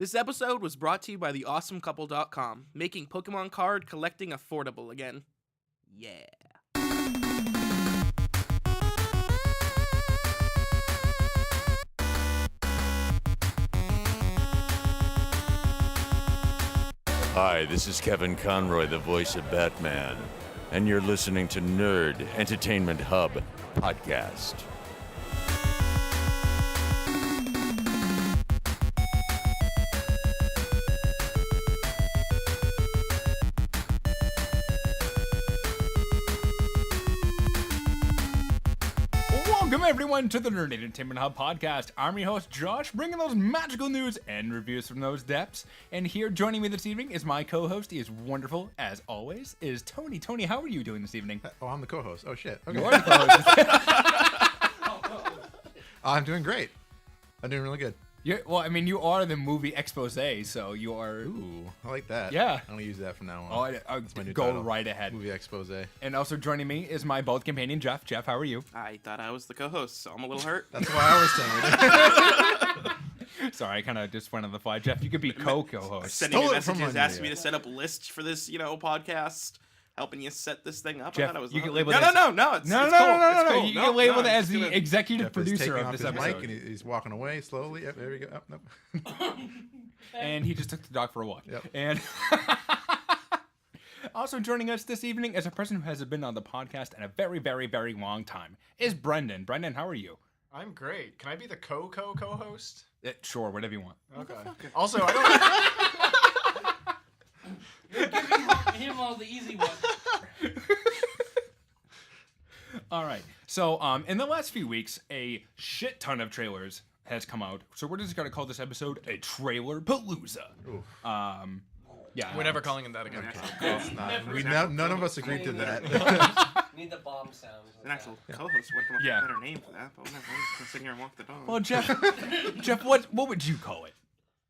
This episode was brought to you by theawesomecouple.com, making Pokemon card collecting affordable again. Yeah. Hi, this is Kevin Conroy, the voice of Batman, and you're listening to Nerd Entertainment Hub Podcast. Welcome everyone to the Nerd Entertainment Hub Podcast. I'm your host Josh, bringing those magical news and reviews from those depths. And here joining me this evening is my co-host. He is wonderful as always. Is Tony. Tony, how are you doing this evening? Oh, I'm the co-host. Oh shit. Okay. You are the co-host. I'm doing great. I'm doing really good. Well, I mean, you are the movie expose, so you are. Ooh, I like that. Yeah. I'm gonna use that from now on. Oh, That's my new go title. right ahead. Movie expose. And also joining me is my bold companion Geoff. Geoff, how are you? I thought I was the co-host, so I'm a little hurt. That's why I was saying it. Sorry, I kind of just went on the fly. Geoff, you could be co-host. Sending me Stole it from messages, under asking you. me to set up lists for this, podcast, helping you set this thing up. Jeff, I thought I was you the can host. label No, this- no, it's No. cool. It's cool. You can label it as I'm the just gonna- executive Jeff is producer taking of off this his episode. mic and he's walking away slowly. Yep, there we go. Oh, nope. And he just took the dog for a walk. Yep. And also joining us this evening as a person who has been on the podcast in a very, very, very long time is Brendan. Brendan, how are you? I'm great. Can I be the co-host? Sure, whatever you want. Okay. Also, I don't. Him all the easy ones. All right. So, in the last few weeks, a shit ton of trailers has come out. So we're just gonna call this episode a trailer palooza. Yeah. We're never calling him that again. None of us agreed to that. Need the bomb sounds. An actual co-host would come up Yeah. with a better name for that, but whatever. I'm just gonna sit here and walk the dog. Well, Jeff, what would you call it?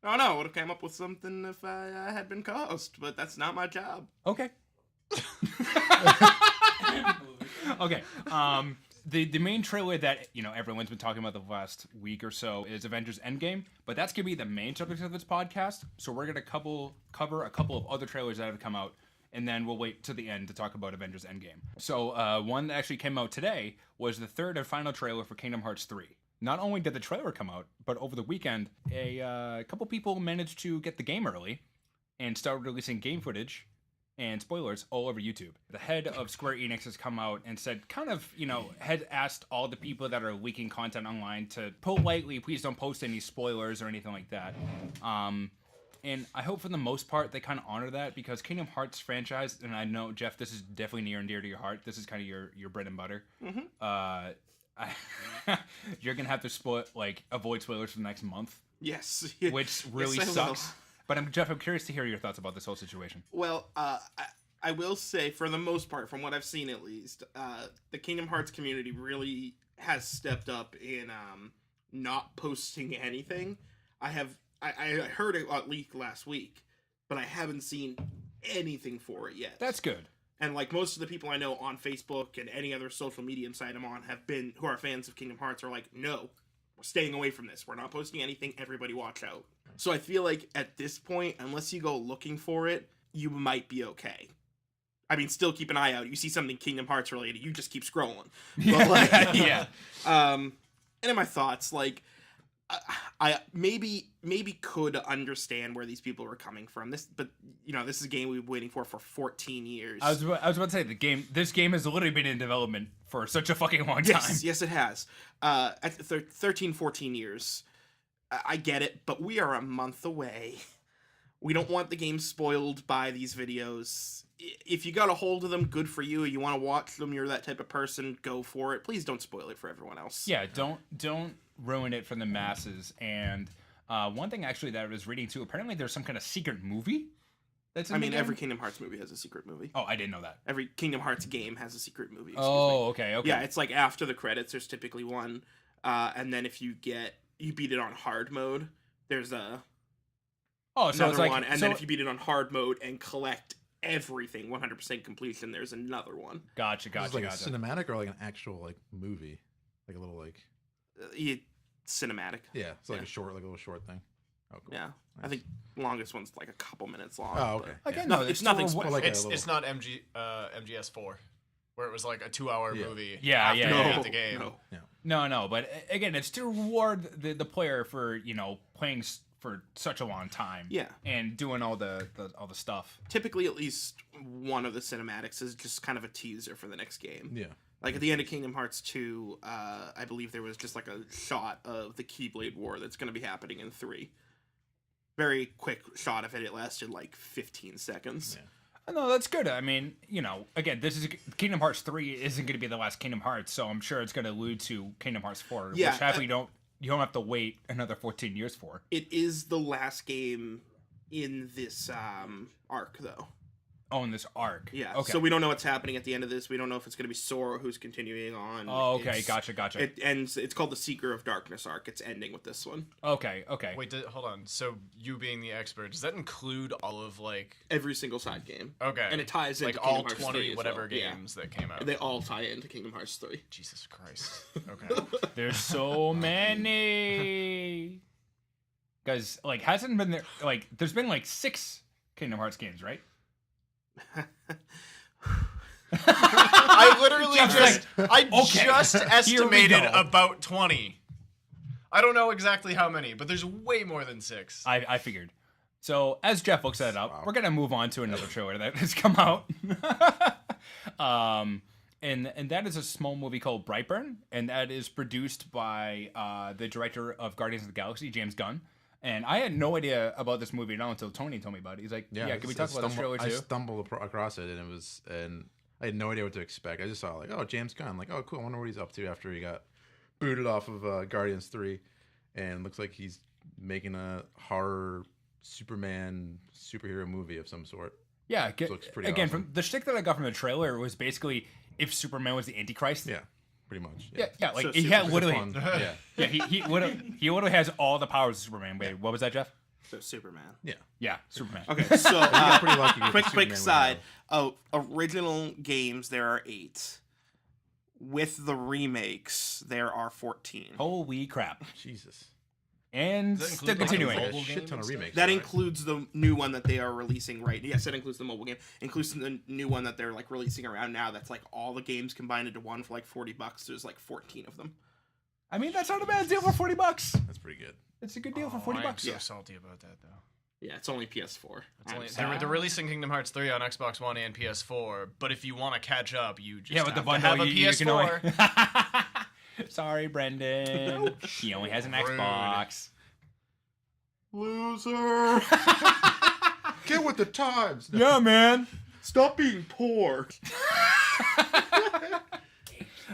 I don't know. I would have came up with something if I had been co-host, but that's not my job. Okay. Okay. The main trailer that everyone's been talking about the last week or so is Avengers Endgame, but that's gonna be the main subject of this podcast. So we're gonna cover a couple of other trailers that have come out, and then we'll wait to the end to talk about Avengers Endgame. So one that actually came out today was the third and final trailer for Kingdom Hearts 3. Not only did the trailer come out, but over the weekend, a couple people managed to get the game early and started releasing game footage and spoilers all over YouTube. The head of Square Enix has come out and said, had asked all the people that are leaking content online to politely, please don't post any spoilers or anything like that. And I hope for the most part they kind of honor that, because Kingdom Hearts franchise, and I know, Jeff, this is definitely near and dear to your heart. This is kind of your bread and butter. Mm-hmm. You're gonna have to avoid spoilers for the next month, Yes. which really Yes, I will. sucks. But Jeff, I'm curious to hear your thoughts about this whole situation. Well, I will say, for the most part, from what I've seen at least, the Kingdom Hearts community really has stepped up in not posting anything. I heard it leak last week, but I haven't seen anything for it yet. That's good. And most of the people I know on Facebook and any other social media site I'm on who are fans of Kingdom Hearts are like, no, we're staying away from this. We're not posting anything. Everybody watch out. So I feel like at this point, unless you go looking for it, you might be okay. I mean, still keep an eye out. You see something Kingdom Hearts related, you just keep scrolling. But Yeah. And in my thoughts, I maybe could understand where these people are coming from. This is a game we've been waiting for 14 years. I was about to say this game has literally been in development for such a fucking long time. Yes, it has. At 13, 14 years. I get it, but we are a month away. We don't want the game spoiled by these videos. If you got a hold of them, good for you. You want to watch them, you're that type of person, go for it. Please don't spoil it for everyone else. Yeah, don't ruin it for the masses. And one thing actually that I was reading too, apparently there's some kind of secret movie that's in the game. Every Kingdom Hearts movie has a secret movie. Oh, I didn't know that. Every Kingdom Hearts game has a secret movie. Excuse me. Okay. Yeah, it's after the credits, there's typically one. And then if you beat it on hard mode, there's another one. And then if you beat it on hard mode and collect everything 100% completion, there's another one. Gotcha. Is it like a cinematic or like an actual movie, like a little Cinematic. Yeah, it's like a little short thing. Oh, cool. Yeah, I think longest one's like a couple minutes long. Oh, but- okay. Again, No, no, it's still nothing a- special. Like a It's little- not MGS4, where it was like a 2-hour Yeah. movie. Yeah, after yeah, you yeah. beat the game. No. No, but again, it's to reward the player for playing for such a long time. Yeah. and doing all the stuff. Typically, at least one of the cinematics is just kind of a teaser for the next game. Yeah. Like at the end of Kingdom Hearts 2, I believe there was just like a shot of the Keyblade War that's going to be happening in 3. Very quick shot of it. It lasted like 15 seconds. Yeah. No, that's good. I mean, again, this is Kingdom Hearts 3 isn't going to be the last Kingdom Hearts, so I'm sure it's going to allude to Kingdom Hearts 4, Yeah, which happily you don't have to wait another 14 years for. It is the last game in this arc, though. Oh, in this arc. Yeah. Okay. So we don't know what's happening at the end of this. We don't know if it's going to be Sora who's continuing on. Oh, okay. It's- Gotcha. It ends. It's called the Seeker of Darkness arc. It's ending with this one. Okay. Wait, hold on. So you being the expert, does that include all of like Every single side game. okay, And it ties into like Kingdom all Hearts 20 3 as whatever well. Yeah. games that came out? They all tie into Kingdom Hearts 3. Jesus Christ. Okay. There's so many. Guys, like, hasn't been there. Like, there's been like 6 Kingdom Hearts games, right? I literally Jeff's just here we estimated go. about 20. I don't know exactly how many, but there's way more than 6. I figured. So as Geoff looks that up, we're gonna move on to another trailer that has come out. And that is a small movie called Brightburn, and that is produced by the director of Guardians of the Galaxy, James Gunn. And I had no idea about this movie at all until Tony told me about it. He's like, "Yeah, can we talk about this trailer too?" I stumbled across it, and I had no idea what to expect. I just saw like, oh, James Gunn, like, oh, cool. I wonder what he's up to after he got booted off of Guardians 3, and looks like he's making a horror Superman superhero movie of some sort. Yeah, looks pretty again, awesome. from the shtick that I got from the trailer was basically if Superman was the Antichrist. Yeah, pretty much. Yeah, like So he had Super- literally, Fun. Yeah, he literally has all the powers of Superman. Wait, what was that, Jeff? So Superman. yeah. Yeah, Superman. Okay, so got pretty lucky with quick the Superman we side. Oh, original games there are 8. With the remakes, there are 14. Holy crap! Jesus. And Does that still include, like, continuing. mobile A shit game ton of and remakes. That right? includes the new one that they are releasing right. Yes, that includes the mobile game. Includes the new one that they're like releasing around now. That's like all the games combined into one for like $40. There's like 14 of them. I mean, that's not a bad deal for $40. That's pretty good. It's a good deal for Oh, I'm $40. so Yeah. salty about that though. Yeah, it's only PS4. It's only, I'm they're releasing Kingdom Hearts 3 on Xbox One and PS4, but if you want to catch up, you just Yeah, with the have to bundle, have a you can only. PS4. Sorry, Brendan. He only has an Rude. Xbox. Loser. Get with the times. Yeah, man. Stop being poor.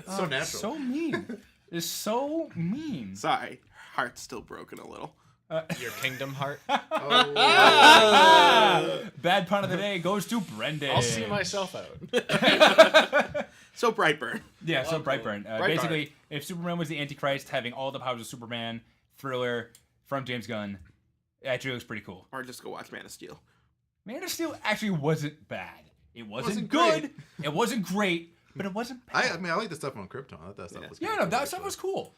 So natural. So mean. It's so mean. Sorry, heart's still broken a little. Your Kingdom Heart. Oh, Bad pun of the day goes to Brendan. I'll see myself out. So Brightburn. Yeah, so Brightburn. Brightburn. Basically, if Superman was the Antichrist, having all the powers of Superman, thriller from James Gunn, actually looks pretty cool. Or just go watch Man of Steel. Man of Steel actually wasn't bad. It wasn't Wasn't good. great. It wasn't great, but it wasn't bad. I mean, I like the stuff on Krypton. I thought that stuff was yeah, kinda no, cool, that stuff actually. was cool.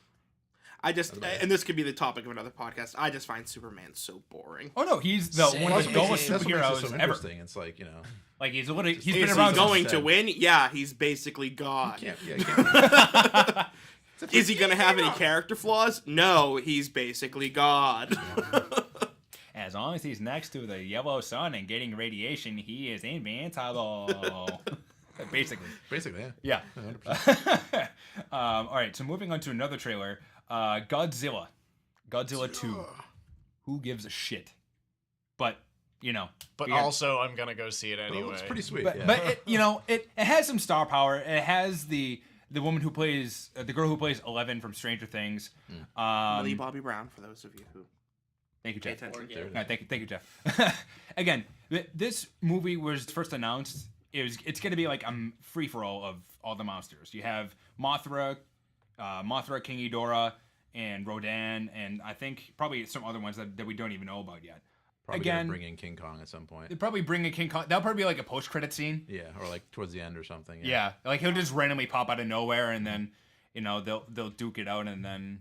I just, and this could be the topic of another podcast. I just find Superman so boring. Oh no, he's the Same. one of the That's what dullest That's what makes it superheroes so ever. interesting. It's like, you know, Like he's literally he's Is been he around. going since to then. win? Yeah, he's basically God. you can't. Is he going to have any character flaws? No, he's basically God. As long as he's next to the yellow sun and getting radiation, he is invincible. Basically. Basically, yeah. Yeah. 100%. All right, so moving on to another trailer, Godzilla 2. Who gives a shit? But But we got- also, I'm gonna go see it anyway. Well, it's pretty sweet. but yeah. but it has some star power. It has the woman who plays the girl who plays 11 from Stranger Things. Millie Bobby Brown, for those of you who Thank you, pay Jeff. attention. There it is. Thank you, Jeff. Again, this movie was first announced. It's going to be like a free for all of all the monsters. You have Mothra, King Ghidorah, and Rodan, and I think probably some other ones that we don't even know about yet. Probably Again, gonna bring in King Kong at some point. they'll probably bring a King Kong. That'll probably be like a post-credit scene. Yeah, or like towards the end or something. Yeah, like he'll just randomly pop out of nowhere, and then they'll duke it out, and then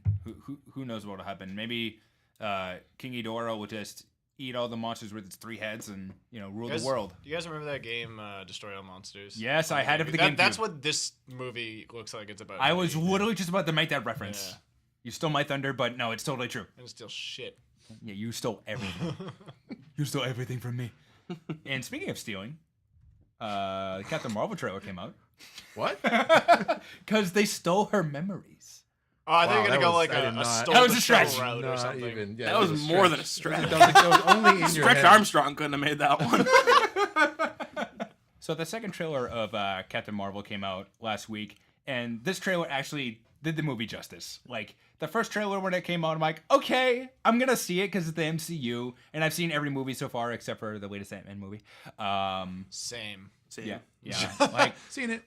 who knows what'll happen? Maybe King Ghidorah will just eat all the monsters with its 3 heads and rule You guys- the world. Do you guys remember that game, Destroy All Monsters? Yes, I had it for the That- GameCube. That's what this movie looks like. It's about. I was me. literally just about to make that reference. Yeah. You stole my thunder, but no, it's totally true. And it's still shit. Yeah, you stole everything. You stole everything from me. And speaking of stealing, the Captain Marvel trailer came out What? because they stole her memories. Oh, I think Wow, you're gonna that go was- like I did a not- stole That was the a stretch. show route or Not something. even. Yeah, That was a more stretch. than a stretch. That was only in your Stretch head. Armstrong couldn't have made that one. So the second trailer of Captain Marvel came out last week, and this trailer actually did the movie justice. Like, the first trailer when it came out, I'm like, okay, I'm gonna see it because it's the MCU, and I've seen every movie so far except for the latest Ant-Man movie. Same. Yeah. Like, Seen it.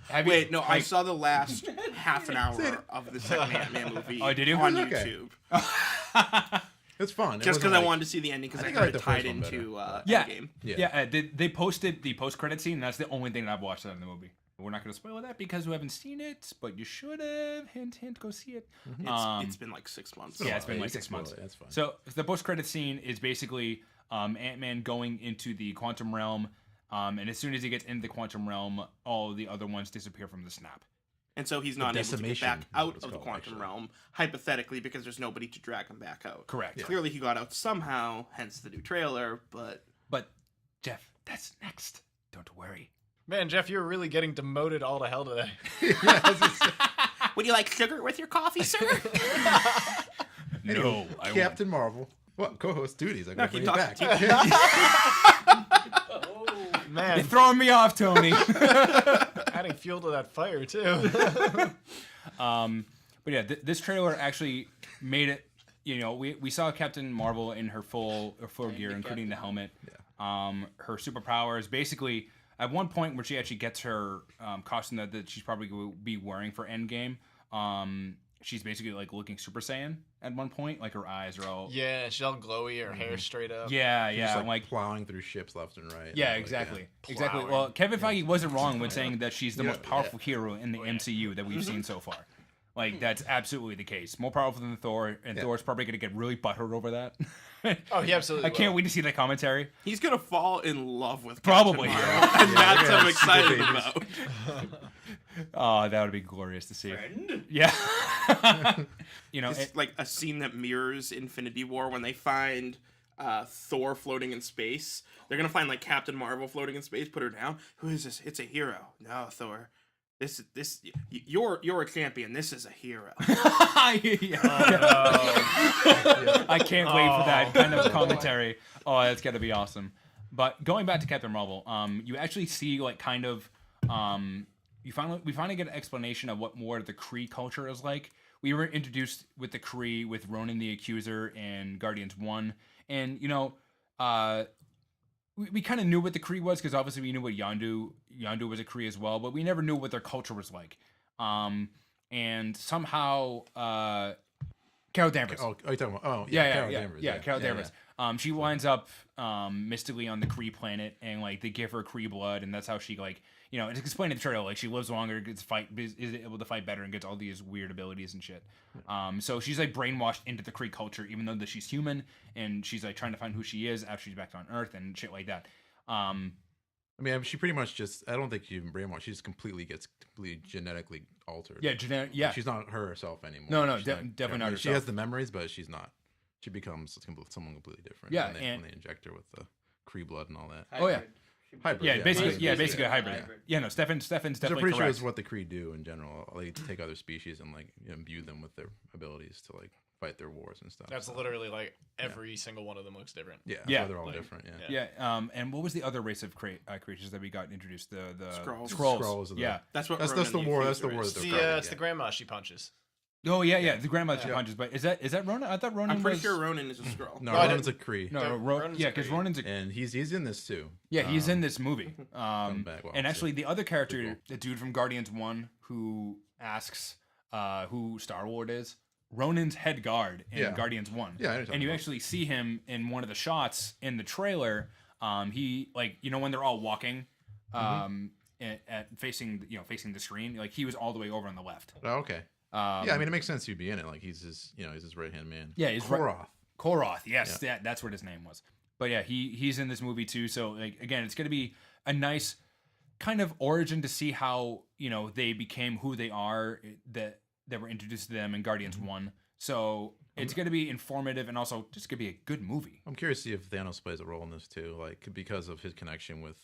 have Wait, you, no, I like, saw the last half an hour of the second Ant-Man movie Oh, did you? on It was okay. YouTube. It's fun. Just because I wanted to see the ending, because I think I heard like it the first tied one better. into Yeah. Endgame. Yeah. They posted the post-credit scene, and that's the only thing that I've watched in the movie. We're not going to spoil that because we haven't seen it, but you should have. Hint, hint, go see it. It's been like 6 months. Yeah, it's been you like can 6 months. spoil it, that's fine. So the post-credit scene is basically Ant-Man going into the quantum realm, and as soon as he gets into the quantum realm, all the other ones disappear from the snap. And so he's not able to get decimation back is out what of it's the called, quantum actually. realm, hypothetically, because there's nobody to drag him back out. Correct. Clearly he got out somehow, hence the new trailer, but... But Jeff, that's next. Don't worry. Man, Jeff, you're really getting demoted all to hell today. Would you like sugar with your coffee, sir? No, I won't. Captain Marvel. What co-host duties? I'm gonna keep bring it talking, back. You're Man, throwing me off, Tony. adding fuel to that fire too. But yeah, this trailer actually made it. We saw Captain Marvel in her full gear, including the helmet. Her superpowers, basically, at one point where she actually gets her costume that she's probably going to be wearing for Endgame, she's basically like looking Super Saiyan at one point. Like her eyes are all. Yeah, she's all glowy, her hair straight up. Yeah, Just yeah. like, Like, plowing through ships left and right. yeah, Like, exactly. yeah. Exactly. Plowing. Well, Kevin Feige wasn't wrong when saying that she's the Yeah, most powerful hero in the MCU that we've seen so far. Like, that's absolutely the case. More powerful than Thor, and Thor's probably going to get really butthurt over that. Oh, he absolutely I can't will. wait to see that commentary. He's going to fall in love with Probably. Captain Marvel, and that's they're what I'm gonna excited have about. Oh, that would be glorious to see. Yeah. It's like a scene that mirrors Infinity War when they find Thor floating in space. They're gonna find like Captain Marvel floating in space. Put her down. Who is this? It's a hero. No, Thor. You're a champion. This is a hero. I can't wait for that kind of commentary. Oh, that's gotta be awesome. But going back to Captain Marvel, you actually see like kind of we finally get an explanation of what more the Kree culture is like. We were introduced with the Kree with Ronan the Accuser in Guardians 1, and we kind of knew what the Kree was because obviously we knew what Yondu was a Kree as well, but we never knew what their culture was like. And somehow Carol Danvers. Oh, are you talking about? Oh, Yeah, Carol yeah, Danvers. yeah, Carol Danvers. She winds up mystically on the Kree planet, and like they give her Kree blood, and that's how she like it's explained in the trailer, like she lives longer, is able to fight better, and gets all these weird abilities and shit. So she's like brainwashed into the Kree culture, even though that she's human, and she's like trying to find who she is after she's back on Earth and shit like that. I mean, she pretty much I don't think she even brainwashed. She just completely genetically altered. Yeah, genetic. Yeah, She's not herself anymore. No, She's definitely not She herself. has the memories, but she's not. She becomes someone completely different. Yeah, when they inject her with the Kree blood and all that. Oh, yeah. Hybrid. yeah, basically basically a hybrid. Yeah, no, Stefan's I'm definitely pretty sure correct. it's what the Kree do in general. They take other species and like imbue them with their abilities to like fight their wars and stuff. That's literally like every single one of them looks different. Yeah, Yeah. yeah. They're all Like, different. Yeah. Yeah, and what was the other race of creatures that we got introduced? The Skrulls. Skrulls. are the- Yeah. That's what. That's the Ronan war. That's Accuser the war is. that It's they're the, fighting, it's the grandma she punches. Oh yeah. The grandmother she punches, but is that Ronan? I thought Ronan I'm pretty was. sure Ronan is a Skrull. No, No, I Ronan's a Kree. No, Ronan's a because Kree. Ronan's a. And he's in this too. Yeah, he's in this movie. back, well, And actually, the other character, pretty cool. the dude from Guardians 1 who asks who Star-Lord is, Ronan's head guard in Yeah. Guardians 1. Yeah, I know what you're talking and you about. actually see him in one of the shots in the trailer. He, like, when they're all walking at facing the screen, like, he was all the way over on the left. Oh, okay. Yeah, I mean, it makes sense he'd be in it. Like he's his right hand man. Yeah, he's Koroth. Koroth, yes, that's what his name was. But yeah, he's in this movie too. So like again, it's gonna be a nice kind of origin to see how they became who they are that were introduced to them in Guardians 1. So it's gonna be informative and also just gonna be a good movie. I'm curious to see if Thanos plays a role in this too, like because of his connection with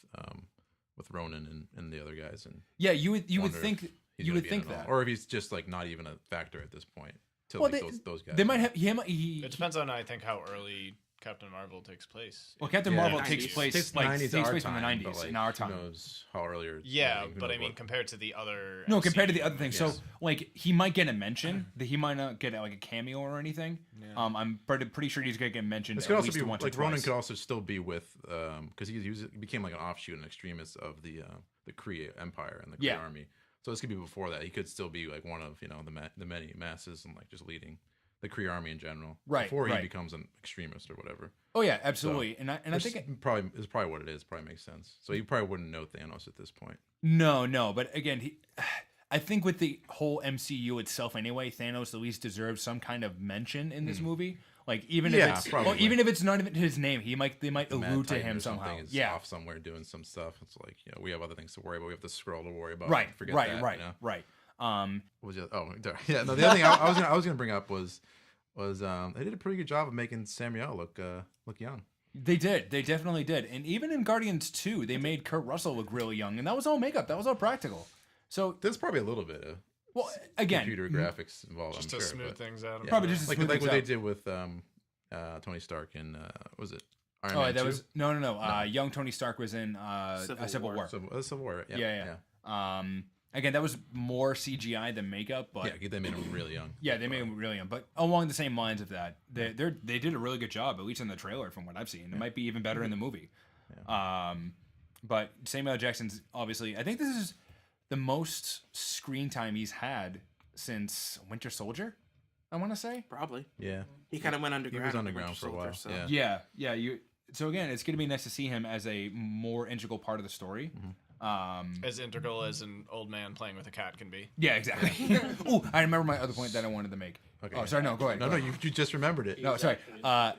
Ronan and the other guys. And yeah, you would think that, or if he's just like not even a factor at this point. Those guys. They might have him. It depends on I think how early Captain Marvel takes place. Well, Captain Marvel takes place takes like place in the time, 90s like, in our time. Who knows how earlier? Yeah, but I mean compared to the other. No, MCU compared to the other things. Yes. So like he might get a mention. That he might not get like a cameo or anything. Yeah. I'm pretty sure he's gonna get mentioned. This could also least be once like or Ronan twice. could also still be with because he became like an offshoot and extremist of the Kree Empire and the Kree army. So this could be before that. He could still be like one of the many masses and like just leading the Kree army in general, right? Before he becomes an extremist or whatever. Oh yeah, absolutely. So, and I think is probably what it is. Probably makes sense. So you probably wouldn't know Thanos at this point. No. But again, I think with the whole MCU itself, anyway, Thanos at least deserves some kind of mention in this movie. Like even if it's not even his name, they might allude to him somehow. Yeah, off somewhere doing some stuff. It's like we have other things to worry about. We have the scroll to worry about. Right. Forget that, Right. What was the other? Yeah. No, the other thing I was gonna bring up was they did a pretty good job of making Samuel look young. They did. They definitely did. And even in Guardians 2, they made Kurt Russell look really young, and that was all makeup. That was all practical. So there's probably a little bit of again, computer graphics involved. Just I'm to sure, smooth things out. Probably just like what they did with Tony Stark in was it Iron Man 2? Was no. Young Tony Stark was in Civil War. Civil War. Yeah. Again, that was more CGI than makeup, but they made him really young. Yeah, they made him really young. But along the same lines of that, they did a really good job, at least in the trailer, from what I've seen. It might be even better in the movie. Yeah. But Samuel L. Jackson's obviously, I think this is the most screen time he's had since Winter Soldier. I want to say Probably. Yeah. He kind of went underground. He was underground for a while. So. Yeah. So again, it's going to be nice to see him as a more integral part of the story. Mm-hmm. As integral as an old man playing with a cat can be. Yeah, exactly. Oh, I remember my other point that I wanted to make. Okay. Oh, sorry. No, go ahead. No, you just remembered it. No, sorry. I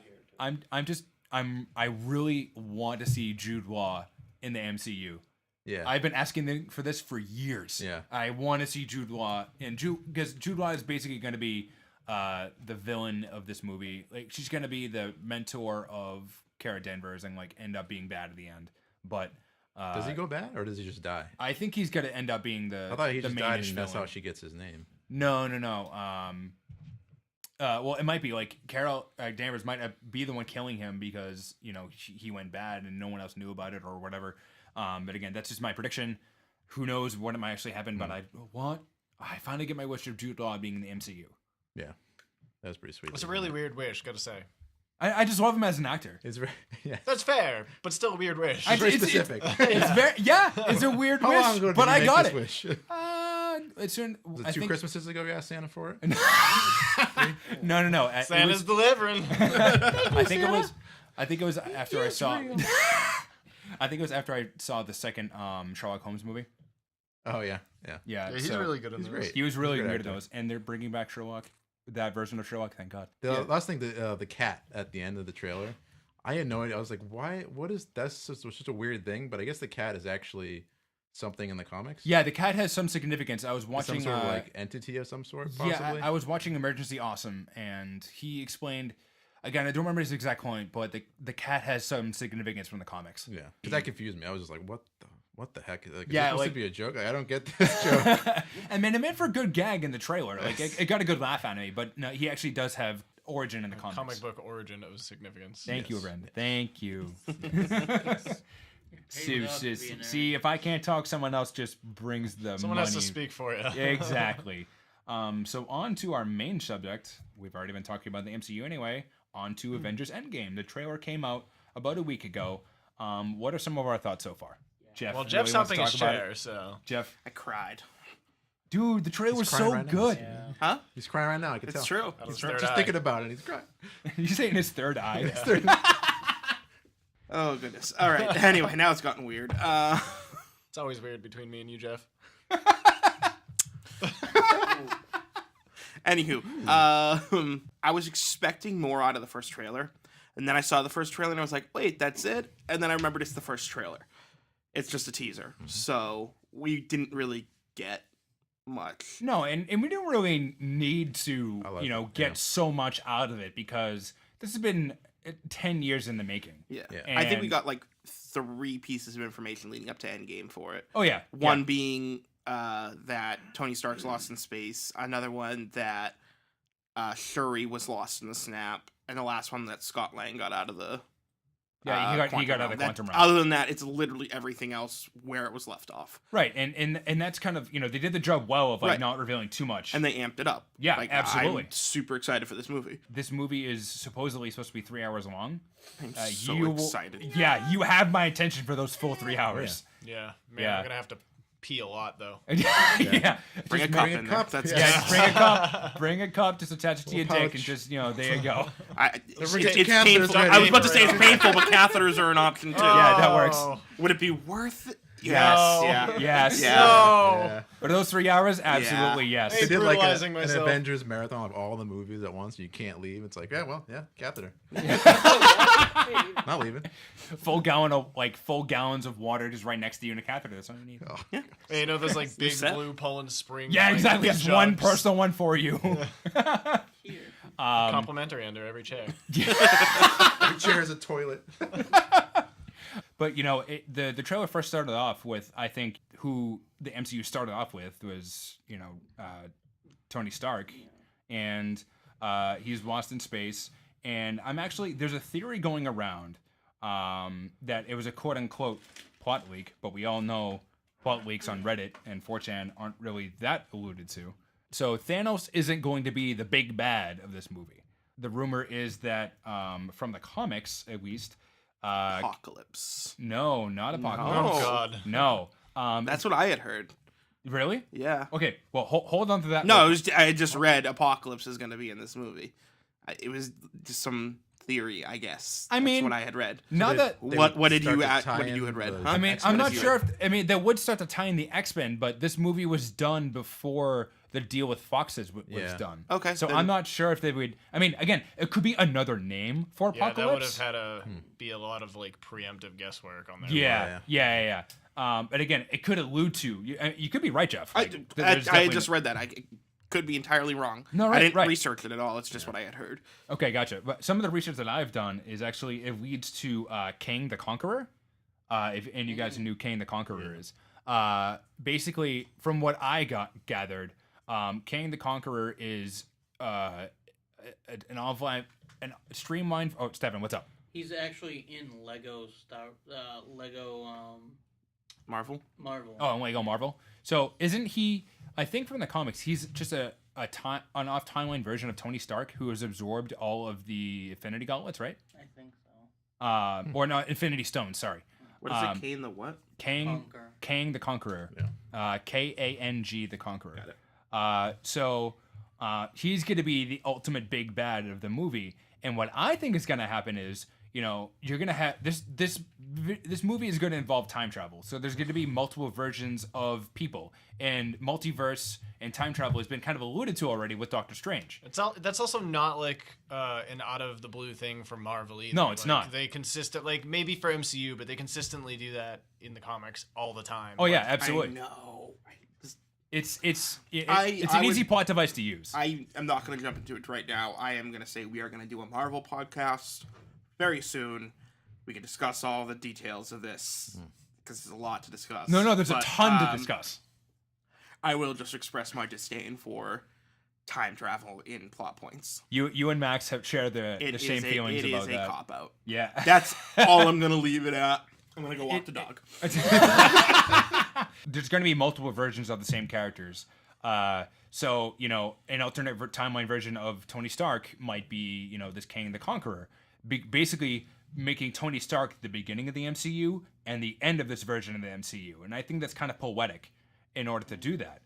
really want to see Jude Law in the MCU. Yeah. I've been asking for this for years. Yeah. I want to see Jude Law because Jude Law is basically going to be the villain of this movie. Like she's going to be the mentor of Cara Danvers and like end up being bad at the end. But does he go bad or does he just die? I think he's going to end up being the. I thought he just died and that's villain. how she gets his name. No. Well, it might be like Carol Danvers might be the one killing him because he went bad and no one else knew about it or whatever. But again, that's just my prediction. Who knows what might actually happen? But I finally get my wish of Jude Law being in the MCU. Yeah, that's pretty sweet. It's a really weird wish, gotta say. I just love him as an actor. It's very, yeah. That's fair, but still a weird wish. It's very specific. It's a weird How wish, long ago did but you I make got this it. Wish? It's in. Was it I two think, Christmases ago you asked Santa for it? No. Santa's delivering. I think it was after I saw. I think it was after I saw the second Sherlock Holmes movie. Oh yeah. Yeah, he's really good in those. Great. He was really He's a good great at actor. those, and they're bringing back Sherlock, that version of Sherlock. Thank God. The last thing, the cat at the end of the trailer, I had no idea. I was like, why? What is that's such a weird thing? But I guess the cat is actually something in the comics. Yeah, the cat has some significance. I was watching some sort of like entity of some sort. Possibly. Yeah, I was watching Emergency Awesome, and he explained. Again, I don't remember his exact point, but the cat has some significance from the comics. Yeah, because that confused me. I was just like, what the heck? Like, is Yeah, this supposed like- to be a joke? I don't get this joke. And man, it made for a good gag in the trailer. Like it got a good laugh out of me. But no, he actually does have origin in the comics. Comic book origin of significance. Thank you, Ren. Thank you. Paid enough to be an See, if I can't talk, someone else just brings the Someone money. has to speak for you. Exactly. So on to our main subject. We've already been talking about the MCU anyway. On to Avengers Endgame. The trailer came out about a week ago. What are some of our thoughts so far? Jeff. Well, really Jeff's wants to humping his talk about it? chair, so. Jeff. I cried. Dude, the trailer was crying so right now. good. Huh? He's crying right now. I can It's tell. true. That was It's true. third Just eye. thinking about it, he's crying. You say in his third eye. Oh, goodness. All right. Anyway, now it's gotten weird. It's always weird between me and you, Jeff. Anywho, I was expecting more out of the first trailer, and then I saw the first trailer and I was like, wait, that's it? And then I remembered it's the first trailer. It's just a teaser. So we didn't really get much. No, and we don't really need to, get so much out of it because this has been 10 years in the making. Yeah. And I think we got like 3 pieces of information leading up to Endgame for it. Oh, yeah. One being that Tony Stark's lost in space. Another one that Shuri was lost in the snap. And the last one that Scott Lang got out of the he got out of the quantum realm. Other than that, it's literally everything else where it was left off. Right, and that's kind of, they did the job well of not revealing too much. And they amped it up. Yeah, like, absolutely. I'm super excited for this movie. This movie is supposedly supposed to be 3 hours long. I'm so excited. Yeah, you have my attention for those full 3 hours. Yeah, man, I'm gonna have to pee a lot though. Yeah. Bring a cup in there. That's just bring a cup. Bring a cup, just attach it to your dick, and just there you go. It's painful. I was about to say it's painful, but catheters are an option too. Yeah, that works. Would it be worth it? Yes. No. Yeah. Yes. Yeah. No. Yeah. But those 3 hours, absolutely yes. Hey, They did like brutalizing an myself. Avengers marathon of all the movies at once. You can't leave. It's like, catheter. Not leaving. Full gallons of water just right next to you in a catheter. That's all you need. Oh. Hey, you know those like big set. blue Poland Spring. Yeah, like, exactly. It's jugs? one personal one for you. Complimentary under every chair. Every chair has a toilet. But the trailer first started off with, I think, who the MCU started off with was Tony Stark, and he's lost in space. And there's a theory going around that it was a quote unquote plot leak, but we all know plot leaks on Reddit and 4chan aren't really that alluded to. So Thanos isn't going to be the big bad of this movie. The rumor is that from the comics, at least. Apocalypse. No, not Apocalypse. Oh God. No. That's what I had heard. Really? Yeah. Okay. Well, hold on to that. No, I had just read Apocalypse is going to be in this movie. It was just some theory, I guess. I mean, that's what I had read. Now that What did you had read? Huh? I mean, X-Men I'm not is sure if they would start to tie in the X-Men, but this movie was done before the deal with Fox's was done. Okay, So then- I'm not sure if they would. I mean, again, it could be another name for Yeah, that would Apocalypse. have had to be a lot of like preemptive guesswork on there. Yeah. But again, it could allude to. You could be right, Jeff. I Like, had definitely- just read that. I could be entirely wrong. No, I right, didn't right. research it at all. It's just what I had heard. Okay, gotcha. But some of the research that I've done is actually it leads to Kang the Conqueror. If any of you guys knew Kang the Conqueror is, basically from what I gathered, Kang the Conqueror is an streamlined. Oh, Stefan, what's up? He's actually in Lego Marvel. Marvel. Oh, and Lego Marvel. So isn't he? I think from the comics, he's just an off timeline version of Tony Stark who has absorbed all of the Infinity Gauntlets, right? I think so. Or not Infinity Stones. Sorry. What is it? Kane the what? Kang the Conqueror. Yeah. Kang the Conqueror. Got it. So he's going to be the ultimate big bad of the movie. And what I think is going to happen is, you're going to have this movie is going to involve time travel. So there's going to be multiple versions of people, and multiverse and time travel has been kind of alluded to already with Doctor Strange. That's also not like an out of the blue thing for Marvel either. No, it's not. They maybe for MCU, but they consistently do that in the comics all the time. Oh yeah, absolutely. I know. It's an I easy would- plot device to use. I am not going to jump into it right now. I am going to say we are going to do a Marvel podcast very soon. We can discuss all the details of this because there's a lot to discuss. No, there's a But, ton to discuss. I will just express my disdain for time travel in plot points. You and Max have shared the same feelings about It is that. a cop out. Yeah. That's all I'm going to leave it at. I'm going to go walk the dog. There's going to be multiple versions of the same characters. So, an alternate timeline version of Tony Stark might be, this Kang the Conqueror. Basically making Tony Stark the beginning of the MCU and the end of this version of the MCU. And I think that's kind of poetic in order to do that.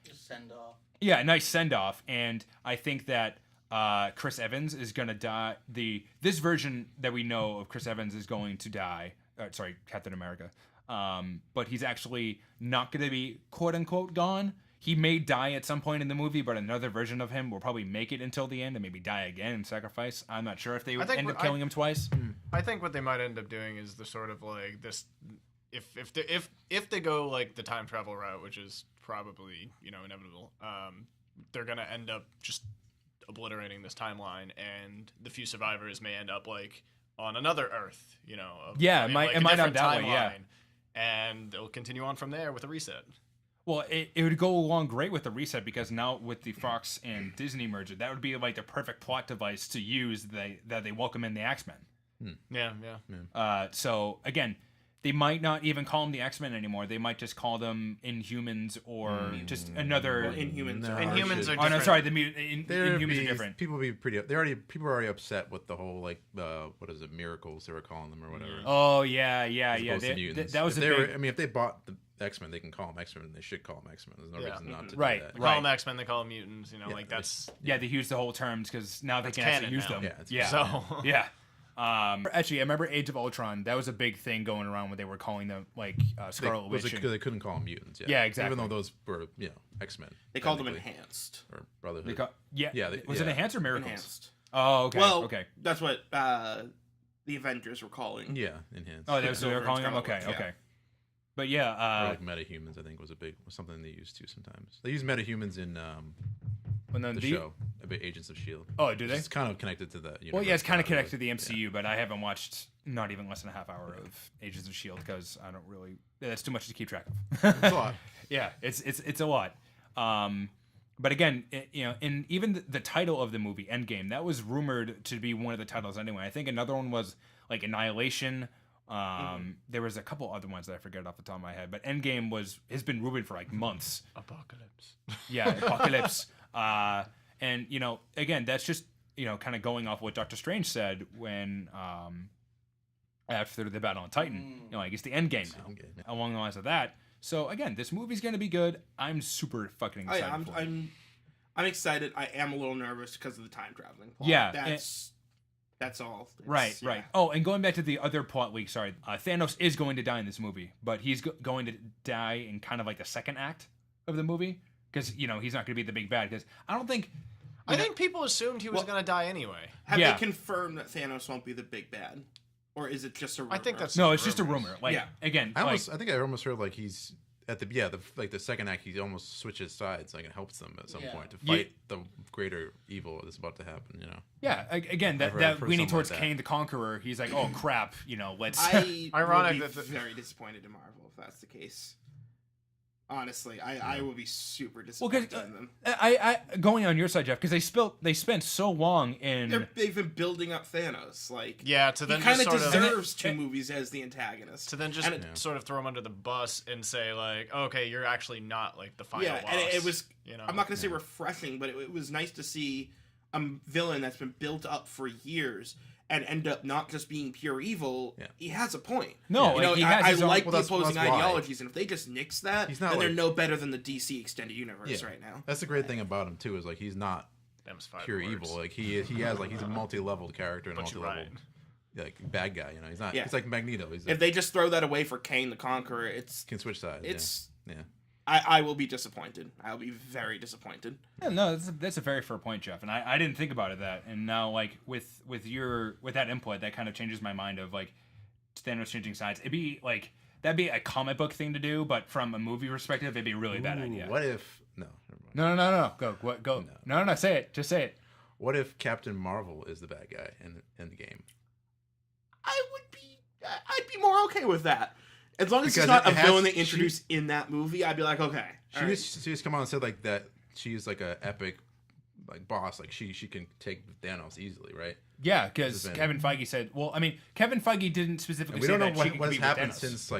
Just send off. Yeah, a nice send-off. And I think that Chris Evans is going to die. This version that we know of Chris Evans is going to die. Captain America. But he's actually not going to be quote-unquote gone. he may die at some point in the movie, but another version of him will probably make it until the end and maybe die again and sacrifice. I'm not sure if they would end up killing him twice. I think what they might end up doing is the sort of like this. If they go like the time travel route, which is probably inevitable, they're gonna end up just obliterating this timeline, and the few survivors may end up like on another Earth. It might not that way. Yeah, and they'll continue on from there with a reset. Well, it would go along great with the reset because now with the Fox and Disney merger, that would be like the perfect plot device to use that they welcome in the X-Men. Yeah. So again, they might not even call them the X-Men anymore. They might just call them Inhumans or just another. Well, Inhumans. Inhumans are different. Oh no, sorry, Inhumans are different. People are already upset with the whole like what is it, miracles they were calling them or whatever. Oh yeah. That was if they bought the X-Men, they can call them X-Men. They should call them X-Men. There's no reason not to do that. They call them X-Men. They call them mutants. That's they use the whole terms because now they can actually use them. Yeah. Actually, I remember Age of Ultron. That was a big thing going around when they were calling them like Scarlet Witch. They couldn't call them mutants. Yeah, exactly. Even though those were X-Men. X-Men. They called them Enhanced or Brotherhood. Was it Enhanced or Miracles? Enhanced. Oh, okay. Well, okay. That's what the Avengers were calling. Yeah, Enhanced. Oh, that's what they were calling them. Okay, okay. But yeah, or like metahumans, I think was something they used too sometimes. They use metahumans in the show, Agents of S.H.I.E.L.D. Oh, do they? It's kind of connected to that. Well, yeah, it's kind of connected to the MCU, but I haven't watched not even less than a half hour of Agents of S.H.I.E.L.D. because I don't really. That's too much to keep track of. It's a lot. Yeah, it's a lot. But again, in even the title of the movie, Endgame, that was rumored to be one of the titles anyway. I think another one was like Annihilation. There was a couple other ones that I forget off the top of my head, but Endgame has been rumored for like months. Apocalypse. Yeah, Apocalypse. And again, that's just kind of going off what Doctor Strange said when after the battle on Titan. It's the Endgame now. Along the lines of that. So again, this movie's gonna be good. I'm super fucking excited. I'm excited. I am a little nervous because of the time traveling plot. Yeah, that's all. Right. Oh, and going back to the other plot leak, sorry. Thanos is going to die in this movie, but he's going to die in kind of like the second act of the movie because he's not going to be the big bad. Because I think people assumed he was going to die anyway. Have they confirmed that Thanos won't be the big bad, or is it just a rumor? I think that's no. It's just a rumor. Again, I think I almost heard like he's at the second act, he almost switches sides, like it helps them at some point to fight the greater evil that's about to happen. Yeah, again, that leaning towards Kane the Conqueror, he's like, oh crap, let's. Ironic that very disappointed in Marvel if that's the case. Honestly, I will be super disappointed in them. I going on your side, Geoff, because they spent so long in. They've been building up Thanos, to then he kind of just deserves two movies as the antagonist. To then just sort of throw him under the bus and say like, okay, you're actually not like the final boss. And it was. I'm not gonna say refreshing, but it was nice to see a villain that's been built up for years and end up not just being pure evil. He has a point. No, he has I his like own, the opposing ideologies, and if they just nix that, then they're no better than the DC extended universe right now. That's the great thing about him too, is like he's not pure evil. Like he has like he's a multi-leveled character and multi-leveled like bad guy. He's not. It's like Magneto. If they just throw that away for Kane the Conqueror, can switch sides. It's I will be disappointed. I'll be very disappointed. Yeah, no, that's a very fair point, Geoff. And I didn't think about it that. And now, like with that input, that kind of changes my mind of like Thanos changing sides. It'd be like that'd be a comic book thing to do, but from a movie perspective, it'd be a really bad idea. What if no? Go. No. Say it. Just say it. What if Captain Marvel is the bad guy in the game? I'd be more okay with that. As long as it's not a villain they introduce in that movie, I'd be like, okay. She just come out and said like that she's like a epic like boss, like she can take Thanos easily, right? Yeah, because Kevin Feige said. Well, I mean, Kevin Feige didn't specifically. We don't know that what has happened since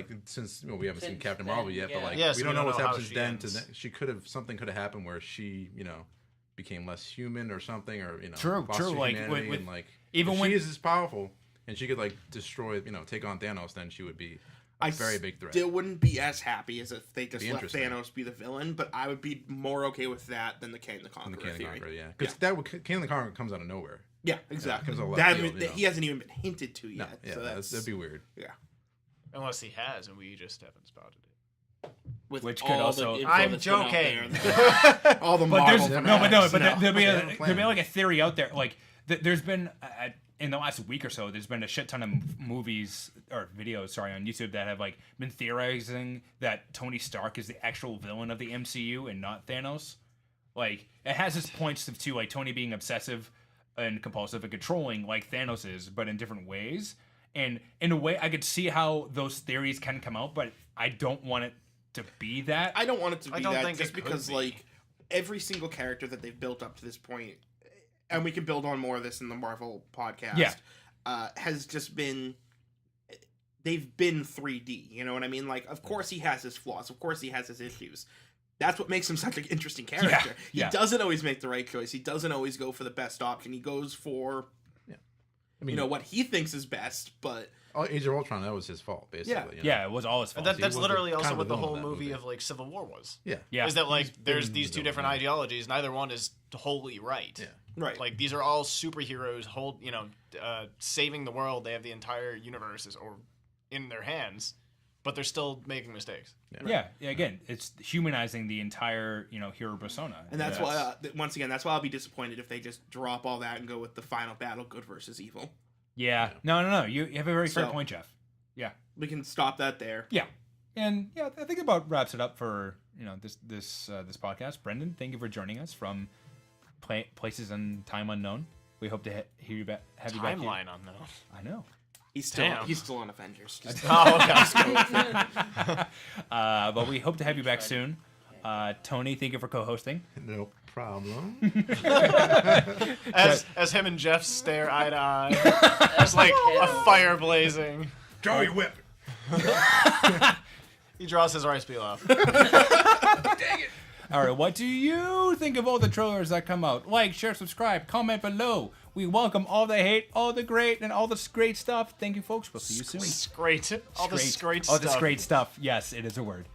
we haven't seen Captain Marvel yet, but like we don't know what's happened since then. She could have something could have happened where she became less human or something, or true. Like and like even when she is as powerful and she could like destroy, take on Thanos, then she would be. Very big threat. Still wouldn't be as happy as if they just let Thanos be the villain, but I would be more okay with that than the Kane the Conqueror theory. Because Kane the Conqueror comes out of nowhere. Yeah, exactly. He hasn't even been hinted to yet. No, that'd be weird. Yeah. Unless he has, and we just haven't spotted it. with Which all could also- the info I'm that's been out joking. there. All the But Marvel there's fanatics. there'll be They don't plan. like a theory out there. Like there's been in the last week or so, there's been a shit ton of movies or videos, on YouTube that have like been theorizing that Tony Stark is the actual villain of the MCU and not Thanos. Like it has its points to like Tony being obsessive and compulsive and controlling like Thanos is, but in different ways. And in a way, I could see how those theories can come out, but I don't want it to be that. I don't want it to I be don't that think just it could because be. like every single character that they've built up to this point, and we can build on more of this in the Marvel podcast. Yeah. Has just been. They've been 3D. You know what I mean? Like, of course he has his flaws. Of course he has his issues. That's what makes him such an interesting character. yeah. He doesn't always make the right choice. He doesn't always go for the best option. He goes for I mean, what he thinks is best, but Age of Ultron, that was his fault, basically. Yeah. you know? Yeah, it was all his fault. And he that's was literally the- also kind of what the the villain whole of that movie movie. of like Civil War was. Yeah. Yeah. Is that like there's been these the two different villain, yeah. ideologies, neither one is wholly right. Yeah. right. Like these are all superheroes, saving the world. They have the entire universe or in their hands, but they're still making mistakes. Yeah, again, it's humanizing the entire, hero persona. And that's why, once again, that's why I'll be disappointed if they just drop all that and go with the final battle, good versus evil. Yeah. No. You have a very fair So- point, Jeff. Yeah. We can stop that there. Yeah. And yeah, I think about wraps it up for, this podcast. Brendan, thank you for joining us from places and time unknown. We hope to hear you back. Have you back here. Timeline unknown. I know. He's still Damn. on Avengers. Just Oh, okay. But we hope to have you back soon. Tony, thank you for co-hosting. No problem. as him and Jeff stare eye to eye, there's like a fire blazing. Draw your whip. He draws his rice peel off. All right, what do you think of all the trailers that come out? Like, share, subscribe, comment below. We welcome all the hate, all the great, and all this great stuff. Thank you, folks. We'll see you soon. Great. All this great All stuff. this great stuff. Yes, it is a word.